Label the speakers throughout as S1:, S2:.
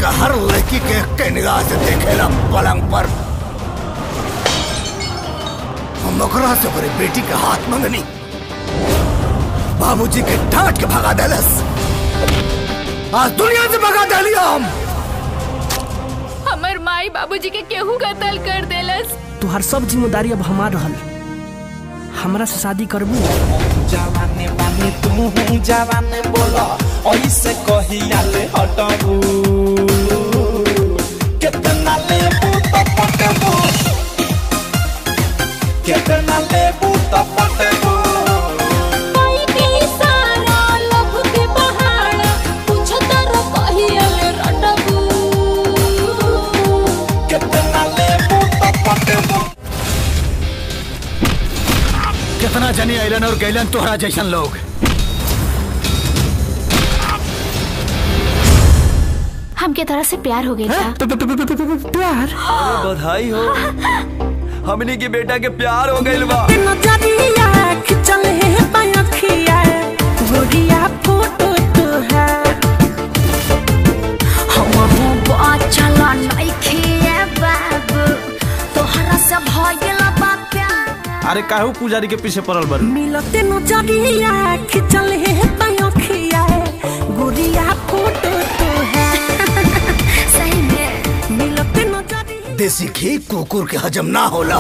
S1: त हर लड़की के निगाह से देखेला पलंग पर। हम ओकरा से बड़ी बेटी के हाथ मंगनी, बाबूजी के डांट के भगा देलस। आज दुनिया से भगा देलिया हम।
S2: हमर माई बाबूजी के केहू कत्ल कर देलस।
S3: तुहार सब जिम्मेदारी अब हमार रहल। हमरा से शादी करबू?
S4: जवाने बानी तू जवाने बोला ऐसे कहिया ले हटबू। कितना लेबू तो पटबू, कितना लेबू तो पटबू।
S1: कितना जनी आइलन और गैलन तोहरा जैसन लोग।
S2: हमके तरह से प्यार हो गया था।
S3: प्यार?
S5: बधाई हो, हमनी के बेटा के प्यार हो गइल बा।
S6: अरे काहू पुजारी के पीछे पड़ल बन।
S3: मिलते नजरिया खिंचल है पयखिया गुड़िया फोटो तो है।
S2: सही में
S3: मिलते नजरिया।
S1: देसी घी कुकुर के हजम ना होला।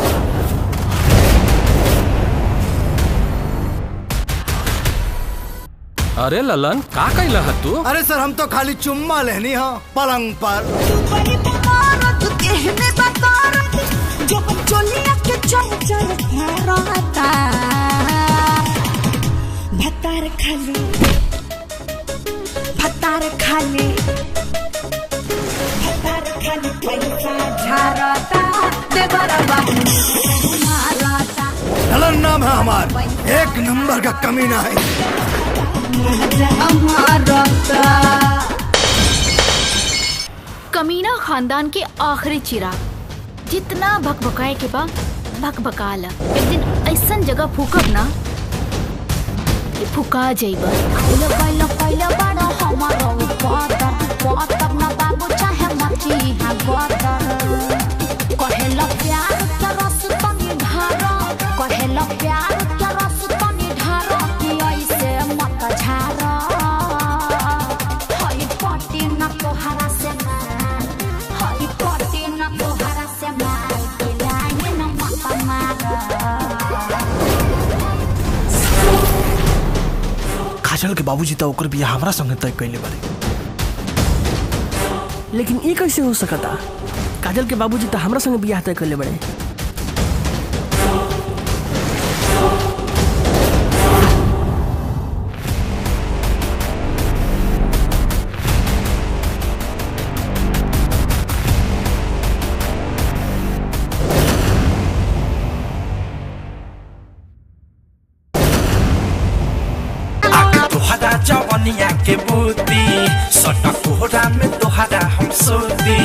S6: अरे ललन का कइला है तू?
S1: अरे सर हम तो खाली चुम्मा लेनी हाँ पलंग पर।
S3: भतार खाली भतार खाली भतार खाली पैसा झारता देवरबा मारता।
S1: ललन नाम है हमार, एक नंबर का कमीना है।
S2: कमीना खानदान के आखिरी चिराग। जितना भकभकाए के बाद भकभकाला। एक दिन ऐसन जगह फूकब ना कि फुका जाइबा।
S6: काजल के बाबूजी तो ओकर बियाह हमरा संगे तय कइले बारे।
S3: लेकिन ये कैसे हो सकता? काजल के बाबूजी तो हमरा संगे बियाह तय कइले बड़े।
S4: तोहरा जवनिया के बूती सटा कोहरा में तोहरा हम सोती।